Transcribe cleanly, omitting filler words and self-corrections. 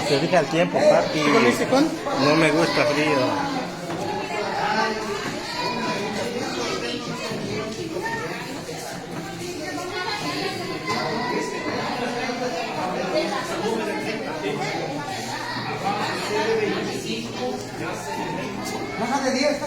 Se fija el tiempo, papi. No me gusta frío. Bájate 10.